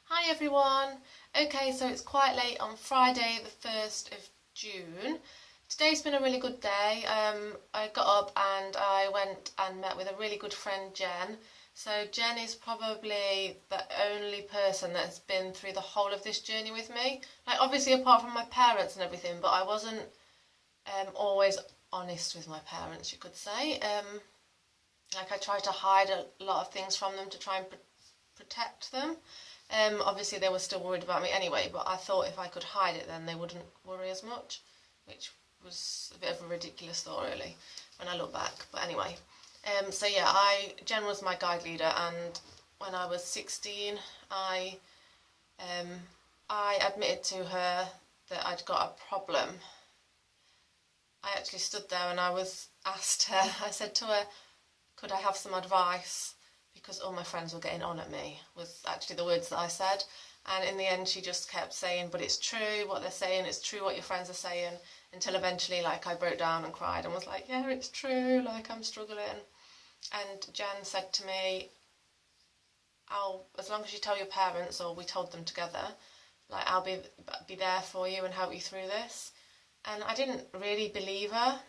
Hi everyone! Okay, so it's quite late on Friday the 1st of June. Today's been a really good day. I got up and I went and met with a really good friend, Jen. So Jen is probably the only person that's been through the whole of this journey with me. Like obviously apart from my parents and everything, but I wasn't always honest with my parents, you could say. Like I tried to hide a lot of things from them to try and protect them. Obviously they were still worried about me anyway, but I thought if I could hide it then they wouldn't worry as much, which was a bit of a ridiculous thought really when I look back. But anyway, so yeah, Jen was my guide leader, and when I was 16 I admitted to her that I'd got a problem. I actually stood there and I said to her, could I have some advice? Because all my friends were getting on at me, was actually the words that I said. And in the end she just kept saying, but it's true what they're saying, it's true what your friends are saying, until eventually like I broke down and cried and was like, yeah, it's true, like I'm struggling. And Jan said to me, as long as you tell your parents, or we told them together, like I'll be there for you and help you through this. And I didn't really believe her,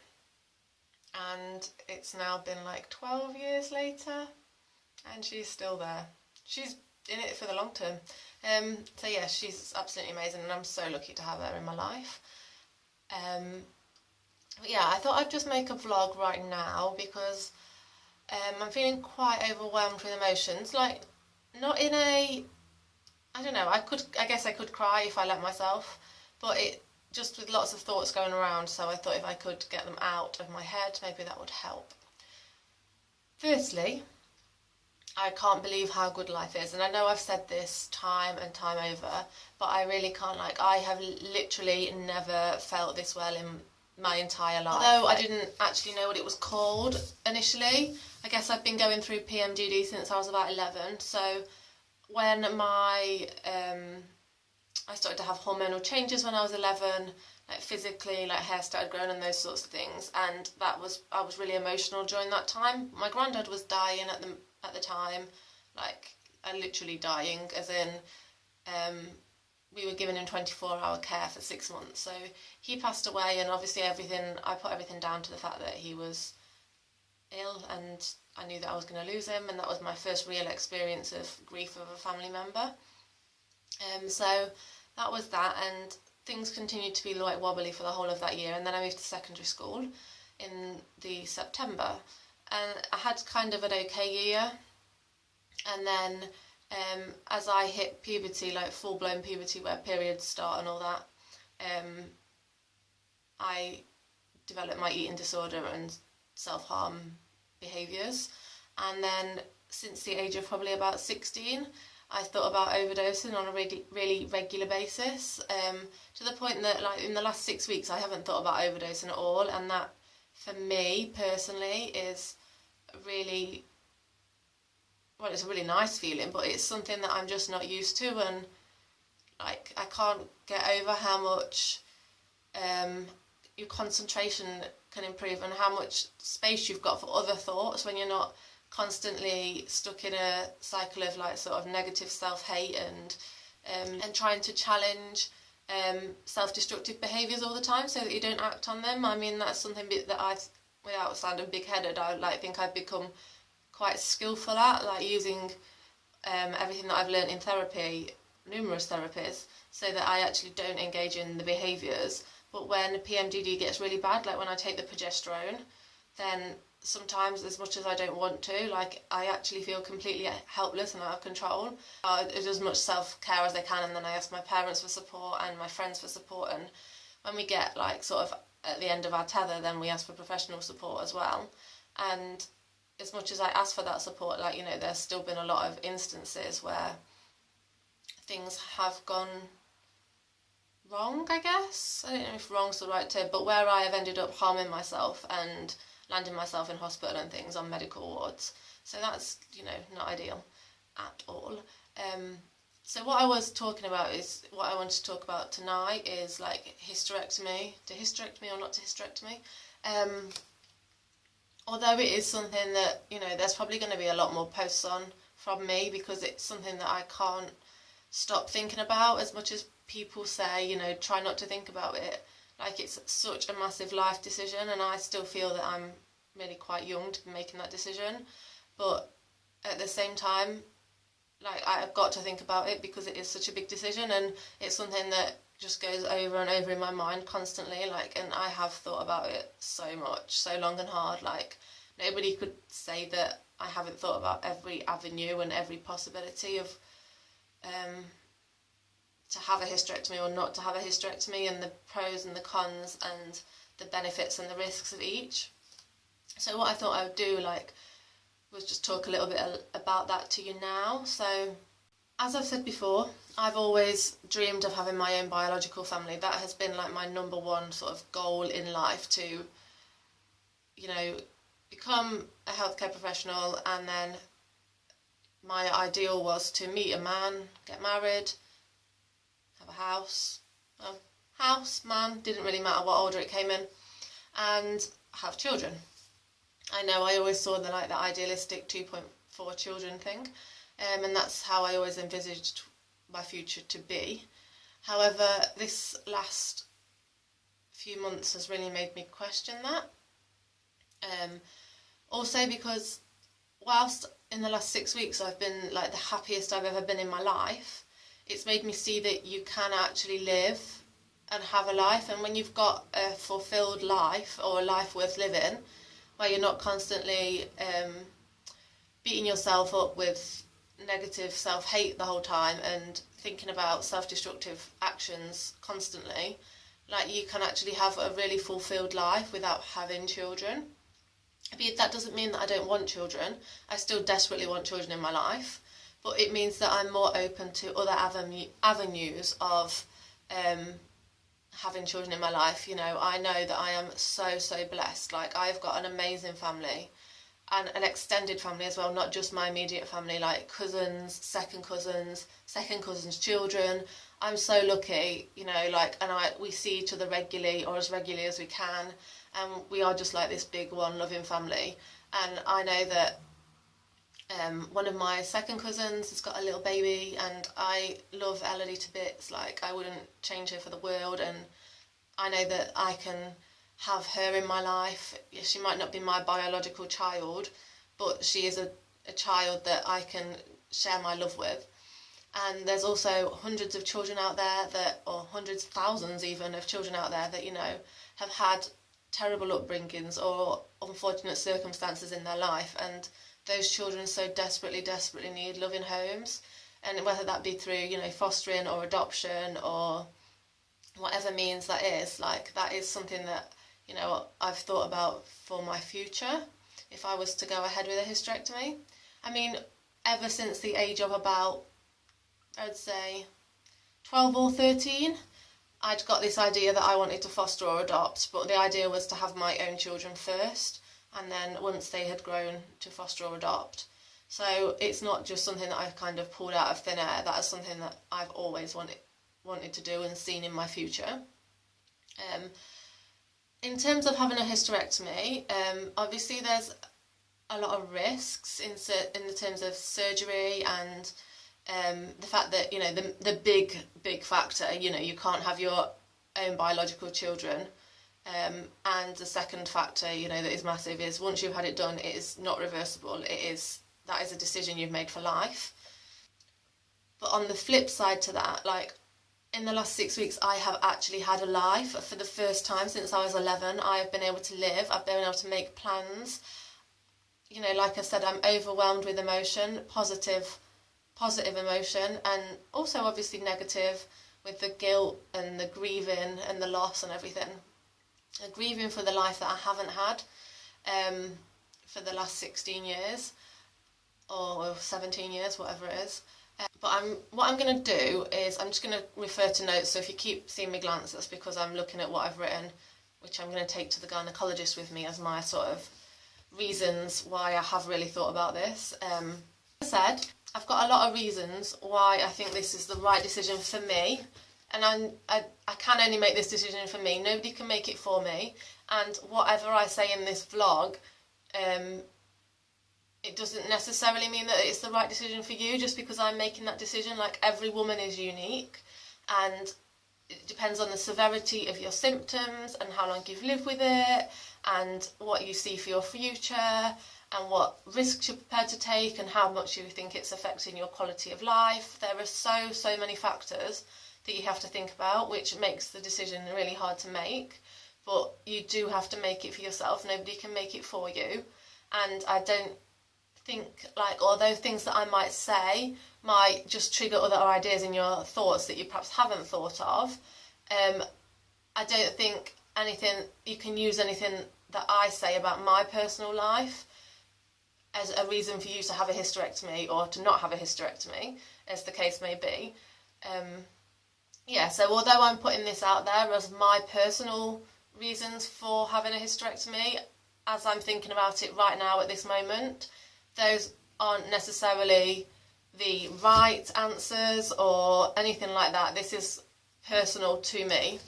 and it's now been like 12 years later and she's still there. She's in it for the long term. So yeah, she's absolutely amazing and I'm so lucky to have her in my life. But yeah, I thought I'd just make a vlog right now because I'm feeling quite overwhelmed with emotions. Like, not in a, I don't know, I guess I could cry if I let myself, but it just with lots of thoughts going around, so I thought if I could get them out of my head, maybe that would help. Firstly, I can't believe how good life is, and I know I've said this time and time over, but I really can't. Like, I have literally never felt this well in my entire life. Although I didn't actually know what it was called initially. I guess I've been going through PMDD since I was about 11, so when I started to have hormonal changes when I was 11, like physically, like hair started growing and those sorts of things, and I was really emotional during that time. My granddad was dying at the time, like literally dying, as in we were giving him 24-hour care for 6 months. So he passed away, and obviously I put everything down to the fact that he was ill, and I knew that I was going to lose him, and that was my first real experience of grief of a family member. So that was that, and things continued to be like wobbly for the whole of that year, and then I moved to secondary school in the September, and I had kind of an okay year, and then as I hit puberty, like full-blown puberty where periods start and all that, I developed my eating disorder and self-harm behaviours, and then since the age of probably about 16 I thought about overdosing on a really regular basis, to the point that like in the last 6 weeks I haven't thought about overdosing at all, and that for me personally is really, well, it's a really nice feeling, but it's something that I'm just not used to, and like I can't get over how much your concentration can improve and how much space you've got for other thoughts when you're not constantly stuck in a cycle of like sort of negative self-hate and trying to challenge self-destructive behaviours all the time so that you don't act on them. I mean, that's something that I, without sounding big-headed, I like think I've become quite skillful at, like using everything that I've learnt in therapy, numerous therapies, so that I actually don't engage in the behaviours. But when PMDD gets really bad, like when I take the progesterone, then sometimes, as much as I don't want to, like I actually feel completely helpless and out of control. I do as much self-care as I can, and then I ask my parents for support and my friends for support, and when we get like sort of at the end of our tether, then we ask for professional support as well. And as much as I ask for that support, like, you know, there's still been a lot of instances where things have gone wrong, I guess. I don't know if wrong's the right term, but where I have ended up harming myself and landing myself in hospital and things on medical wards. So that's, you know, not ideal at all. So what I was talking about is, what I want to talk about tonight is like hysterectomy, to hysterectomy or not to hysterectomy. Although it is something that, you know, there's probably going to be a lot more posts on from me because it's something that I can't stop thinking about, as much as people say, you know, try not to think about it. Like, it's such a massive life decision, and I still feel that I'm really quite young to be making that decision. But at the same time, like, I've got to think about it because it is such a big decision, and it's something that just goes over and over in my mind constantly. Like, and I have thought about it so much, so long and hard. Like, nobody could say that I haven't thought about every avenue and every possibility of to have a hysterectomy or not to have a hysterectomy, and the pros and the cons and the benefits and the risks of each. So what I thought I would do, like, was just talk a little bit about that to you now. So, as I've said before, I've always dreamed of having my own biological family. That has been like my number one sort of goal in life, to, you know, become a healthcare professional, and then my ideal was to meet a man, get married, have a house. Well, house, man, didn't really matter what order it came in, and have children. I know I always saw the idealistic 2.4 children thing, and that's how I always envisaged my future to be. However, this last few months has really made me question that. Also because whilst in the last 6 weeks I've been like the happiest I've ever been in my life, it's made me see that you can actually live and have a life, and when you've got a fulfilled life, or a life worth living, where you're not constantly beating yourself up with negative self-hate the whole time and thinking about self-destructive actions constantly, like, you can actually have a really fulfilled life without having children. But that doesn't mean that I don't want children. I still desperately want children in my life, but it means that I'm more open to other avenues of having children in my life. You know, I know that I am so blessed. Like, I've got an amazing family, and an extended family as well, not just my immediate family, like cousins, second cousins' children. I'm so lucky, you know, like, and we see each other regularly, or as regularly as we can, and we are just like this big one loving family. And I know that one of my second cousins has got a little baby, and I love Elodie to bits. Like, I wouldn't change her for the world, and I know that I can have her in my life. She might not be my biological child, but she is a child that I can share my love with. And there's also hundreds of children out there or hundreds, thousands even, of children out there that, you know, have had terrible upbringings or unfortunate circumstances in their life, and those children so desperately need loving homes. And whether that be through, you know, fostering or adoption or whatever means that is, like, that is something that, you know, I've thought about for my future if I was to go ahead with a hysterectomy. I mean, ever since the age of about, I'd say 12 or 13, I'd got this idea that I wanted to foster or adopt, but the idea was to have my own children first, and then once they had grown, to foster or adopt. So it's not just something that I've kind of pulled out of thin air. That is something that I've always wanted to do and seen in my future. In terms of having a hysterectomy, obviously there's a lot of risks in the terms of surgery, and the fact that, you know, the big factor, you know, you can't have your own biological children, and the second factor, you know, that is massive is once you've had it done, it is not reversible. That is a decision you've made for life. But on the flip side to that, like, in the last 6 weeks, I have actually had a life. For the first time since I was 11, I have been able to live. I've been able to make plans. You know, like I said, I'm overwhelmed with emotion, positive emotion, and also obviously negative with the guilt and the grieving and the loss and everything. Grieving for the life that I haven't had for the last 16 years or 17 years, whatever it is. But what I'm going to do is I'm just going to refer to notes, so if you keep seeing me glance, that's because I'm looking at what I've written, which I'm going to take to the gynaecologist with me as my sort of reasons why I have really thought about this. As I said, I've got a lot of reasons why I think this is the right decision for me, and I can only make this decision for me. Nobody can make it for me, and whatever I say in this vlog it doesn't necessarily mean that it's the right decision for you just because I'm making that decision. Like, every woman is unique, and it depends on the severity of your symptoms and how long you've lived with it and what you see for your future and what risks you're prepared to take and how much you think it's affecting your quality of life. There are so many factors that you have to think about, which makes the decision really hard to make. But you do have to make it for yourself. Nobody can make it for you. And I don't think, like, although things that I might say might just trigger other ideas in your thoughts that you perhaps haven't thought of, I don't think you can use anything that I say about my personal life as a reason for you to have a hysterectomy or to not have a hysterectomy, as the case may be. So although I'm putting this out there as my personal reasons for having a hysterectomy, as I'm thinking about it right now at this moment, those aren't necessarily the right answers or anything like that. This is personal to me.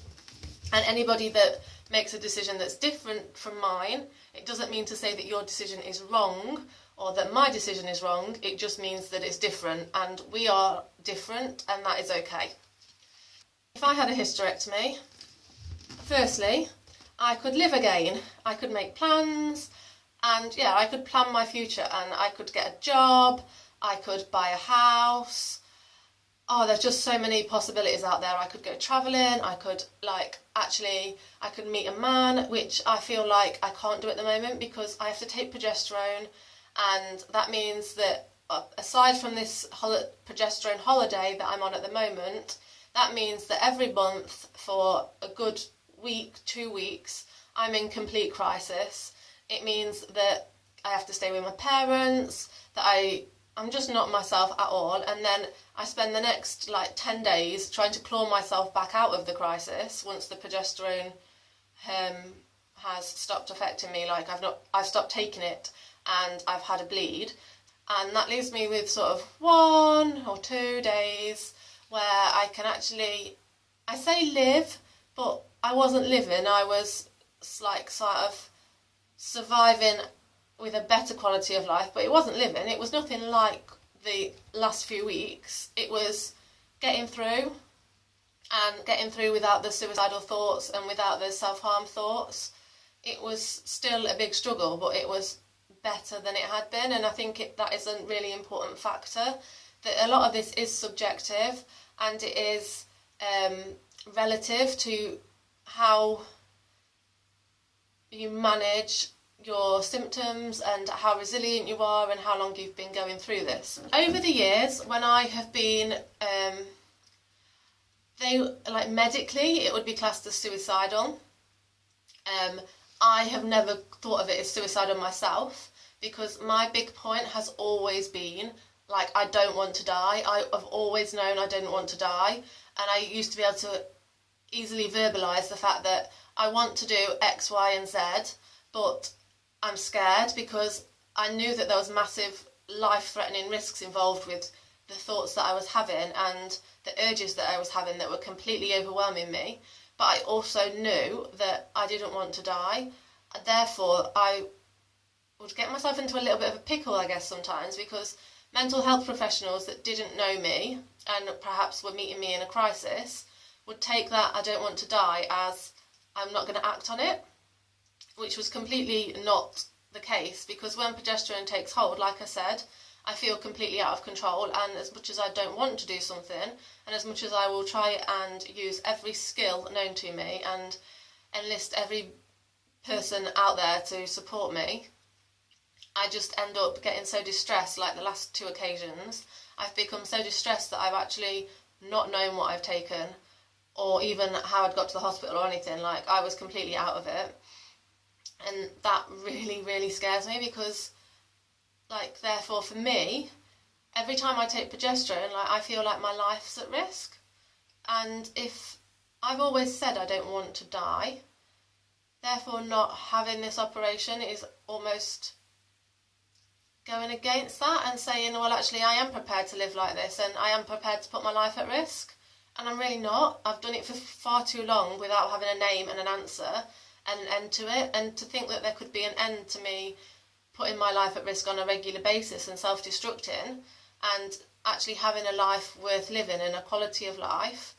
And anybody that makes a decision that's different from mine, it doesn't mean to say that your decision is wrong or that my decision is wrong. It just means that it's different, and we are different, and that is okay. If I had a hysterectomy, firstly, I could live again. I could make plans, and I could plan my future, and I could get a job, I could buy a house. There's just so many possibilities out there. I could go travelling, I could meet a man, which I feel like I can't do at the moment because I have to take progesterone, and that means that aside from this progesterone holiday that I'm on at the moment, that means that every month for a good week, 2 weeks, I'm in complete crisis. It means that I have to stay with my parents, that I'm just not myself at all, and then I spend the next 10 days trying to claw myself back out of the crisis once the progesterone has stopped affecting me. I've stopped taking it and I've had a bleed, and that leaves me with sort of 1 or 2 days where I can actually, I say live, but I wasn't living. I was sort of surviving with a better quality of life, but it wasn't living. It was nothing like the last few weeks. It was getting through without the suicidal thoughts and without the self-harm thoughts. It was still a big struggle, but it was better than it had been, and I think that is a really important factor, that a lot of this is subjective and it is relative to how you manage your symptoms and how resilient you are and how long you've been going through this. Over the years, when I have been, medically, it would be classed as suicidal. I have never thought of it as suicidal myself because my big point has always been, I don't want to die. I've always known I didn't want to die, and I used to be able to easily verbalise the fact that I want to do X, Y and Z, but I'm scared because I knew that there was massive life-threatening risks involved with the thoughts that I was having and the urges that I was having that were completely overwhelming me. But I also knew that I didn't want to die. Therefore, I would get myself into a little bit of a pickle, I guess, sometimes, because mental health professionals that didn't know me and perhaps were meeting me in a crisis would take that I don't want to die as I'm not going to act on it, which was completely not the case, because when progesterone takes hold, like I said, I feel completely out of control, and as much as I don't want to do something, and as much as I will try and use every skill known to me and enlist every person out there to support me, I just end up getting so distressed. Like the last 2 occasions, I've become so distressed that I've actually not known what I've taken or even how I'd got to the hospital or anything. I was completely out of it. And that really, really scares me because, therefore for me, every time I take progesterone, I feel like my life's at risk. And if I've always said I don't want to die, therefore not having this operation is almost going against that and saying, well, actually, I am prepared to live like this and I am prepared to put my life at risk. And I'm really not. I've done it for far too long without having a name and an answer and an end to it. And to think that there could be an end to me putting my life at risk on a regular basis and self-destructing, and actually having a life worth living and a quality of life.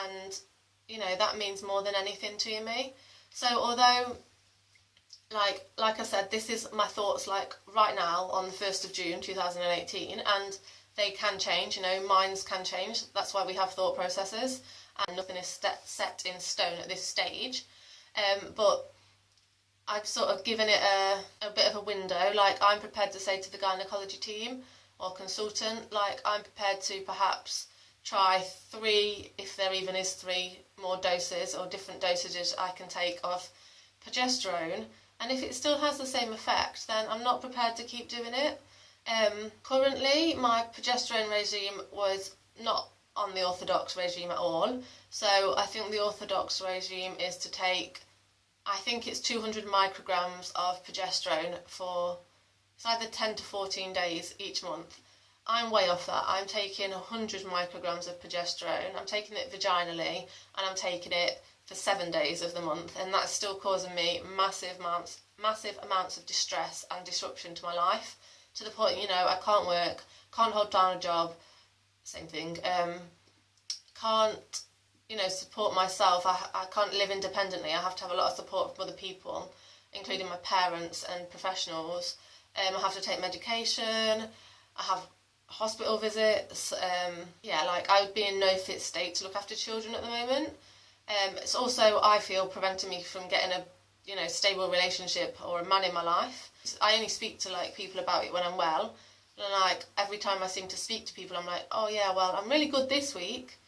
And you know, that means more than anything to me. So although like I said, this is my thoughts like right now on the 1st of June 2018, and they can change, you know, minds can change. That's why we have thought processes, and nothing is set in stone at this stage. But I've sort of given it a bit of a window. Like, I'm prepared to say to the gynecology team or consultant, like, I'm prepared to perhaps try 3, if there even is 3 more doses or different dosages I can take of progesterone. And if it still has the same effect, then I'm not prepared to keep doing it. Currently, my progesterone regime was not on the orthodox regime at all. So I think the orthodox regime is to take, I think it's 200 micrograms of progesterone for, it's either 10 to 14 days each month. I'm way off that. I'm taking 100 micrograms of progesterone. I'm taking it vaginally, and I'm taking it for 7 days of the month, and that's still causing me massive amounts of distress and disruption to my life, to the point, you know, I can't work, can't hold down a job, same thing, can't, you know, support myself. I can't live independently. I have to have a lot of support from other people, including my parents and professionals. I have to take medication. I have hospital visits. Yeah, like, I would be in no fit state to look after children at the moment. It's also, I feel, preventing me from getting a, you know, stable relationship or a man in my life. I only speak to, like, people about it when I'm well. And, like, every time I seem to speak to people, I'm like, oh yeah, well, I'm really good this week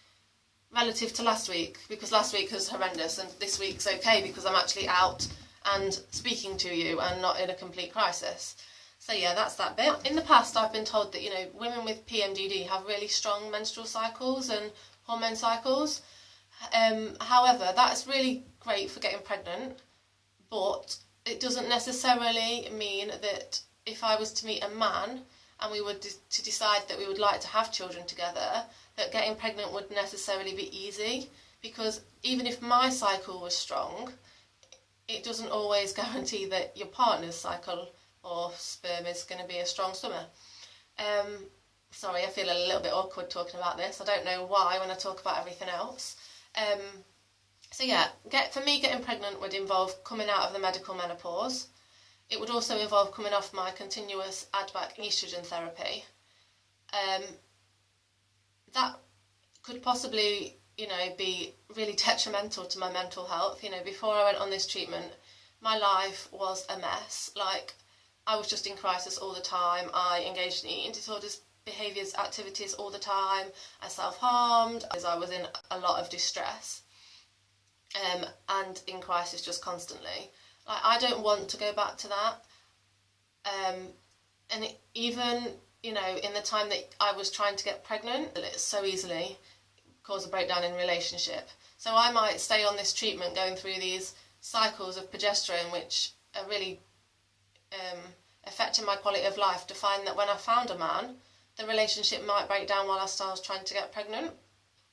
relative to last week, because last week was horrendous, and this week's okay because I'm actually out and speaking to you and not in a complete crisis. So yeah, that's that bit. In the past, I've been told that, you know, women with PMDD have really strong menstrual cycles and hormone cycles. However, that's really great for getting pregnant, but it doesn't necessarily mean that if I was to meet a man and we were to decide that we would like to have children together, that getting pregnant would necessarily be easy, because even if my cycle was strong, it doesn't always guarantee that your partner's cycle or sperm is going to be a strong swimmer. Sorry, I feel a little bit awkward talking about this. I don't know why when I talk about everything else. So yeah, for me, getting pregnant would involve coming out of the medical menopause. It would also involve coming off my continuous add-back oestrogen therapy. That could possibly, you know, be really detrimental to my mental health. You know, before I went on this treatment, my life was a mess. Like, I was just in crisis all the time. I engaged in eating disorders, behaviours, activities all the time. I self-harmed, as I was in a lot of distress, and in crisis just constantly. Like, I don't want to go back to that. And even, you know, in the time that I was trying to get pregnant, it so easily caused a breakdown in relationship. So I might stay on this treatment going through these cycles of progesterone, which are really affecting my quality of life, to find that when I found a man, the relationship might break down whilst I was trying to get pregnant.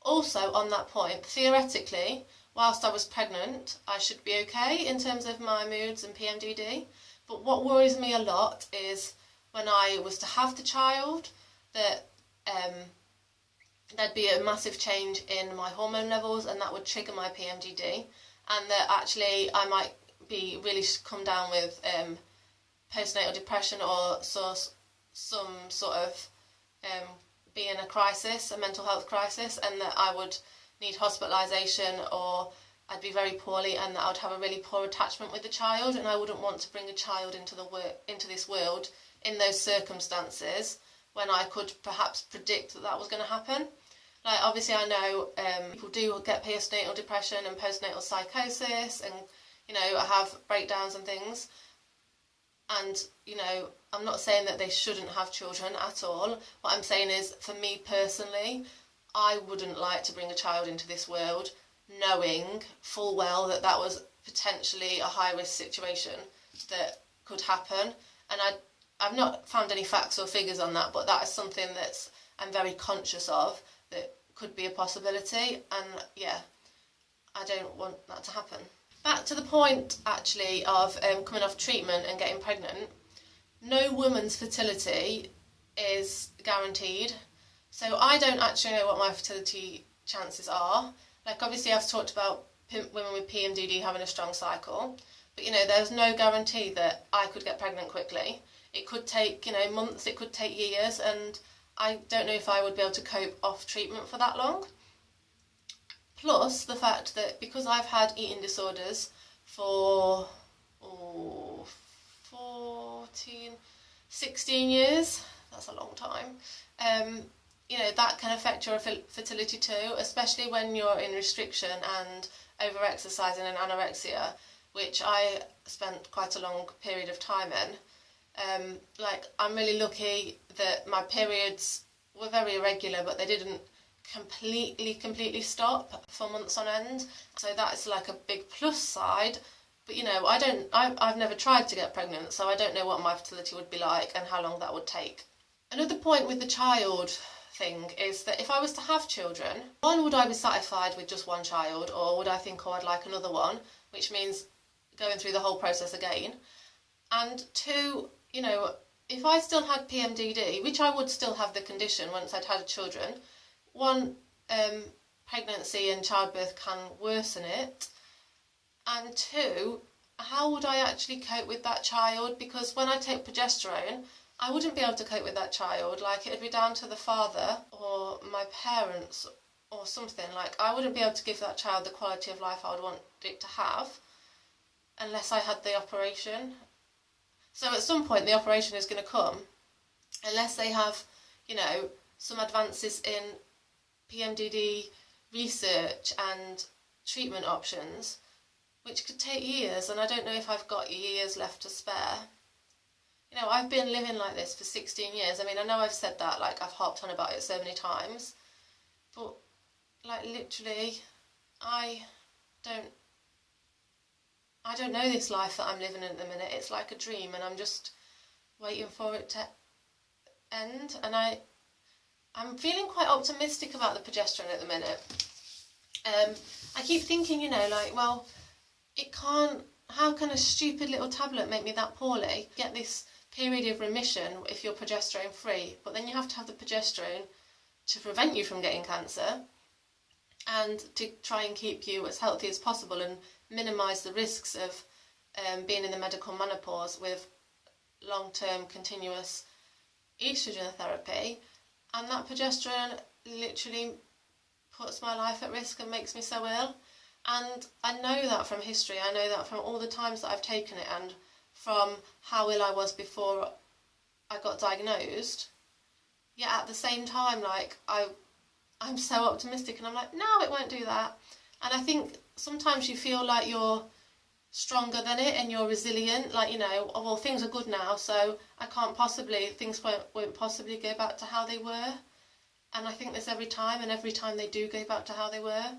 Also, on that point, theoretically, whilst I was pregnant, I should be okay in terms of my moods and PMDD. But what worries me a lot is when I was to have the child, that there'd be a massive change in my hormone levels, and that would trigger my PMDD, and that actually I might be really come down with postnatal depression or some sort of be in a crisis, a mental health crisis, and that I would need hospitalisation, or I'd be very poorly, and that I would have a really poor attachment with the child, and I wouldn't want to bring a child into this world in those circumstances when I could perhaps predict that was going to happen. Like, obviously I know people do get postnatal depression and postnatal psychosis, and, you know, have breakdowns and things. And, you know, I'm not saying that they shouldn't have children at all. What I'm saying is, for me personally, I wouldn't like to bring a child into this world knowing full well that that was potentially a high-risk situation that could happen. And I've not found any facts or figures on that, but that is something that I'm very conscious of, that could be a possibility. And yeah, I don't want that to happen. Back to the point, actually, of coming off treatment and getting pregnant. no woman's fertility is guaranteed. So I don't actually know what my fertility chances are. Like, obviously I've talked about women with PMDD having a strong cycle, but there's no guarantee that I could get pregnant quickly. It could take months, it could take years, and I don't know if I would be able to cope off treatment for that long. Plus the fact that because I've had eating disorders for 16 years, that's a long time, that can affect your fertility too, especially when you're in restriction and over-exercising and anorexia, which I spent quite a long period of time in. I'm really lucky that my periods were very irregular, but they didn't completely stop for months on end. So that's like a big plus side. But I've never tried to get pregnant, so I don't know what my fertility would be like and how long that would take. Another point with the child thing is that if I was to have children, one, would I be satisfied with just one child, or would I think, I'd like another one, which means going through the whole process again? And two, if I still had PMDD, which I would still have the condition once I'd had children, one, pregnancy and childbirth can worsen it, and two, how would I actually cope with that child? Because when I take progesterone, I wouldn't be able to cope with that child. Like, it'd be down to the father or my parents or something. Like, I wouldn't be able to give that child the quality of life I would want it to have unless I had the operation. So at some point the operation is going to come, unless they have, some advances in PMDD research and treatment options, which could take years, and I don't know if I've got years left to spare. I've been living like this for 16 years. I mean, I know I've said that, like, I've harped on about it so many times, but, like, literally, I don't know this life that I'm living at the minute. It's like a dream, and I'm just waiting for it to end, and I'm feeling quite optimistic about the progesterone at the minute. I keep thinking, well, how can a stupid little tablet make me that poorly? Get this period of remission if you're progesterone free, but then you have to have the progesterone to prevent you from getting cancer and to try and keep you as healthy as possible and minimise the risks of being in the medical menopause with long-term continuous estrogen therapy. And that progesterone literally puts my life at risk and makes me so ill. And I know that from history. I know that from all the times that I've taken it and from how ill I was before I got diagnosed. Yet at the same time, like, I'm so optimistic, and I'm like, no, it won't do that. And I think sometimes you feel like you're stronger than it and you're resilient, like, well, things are good now, so things won't possibly go back to how they were. And I think this every time, and every time they do go back to how they were,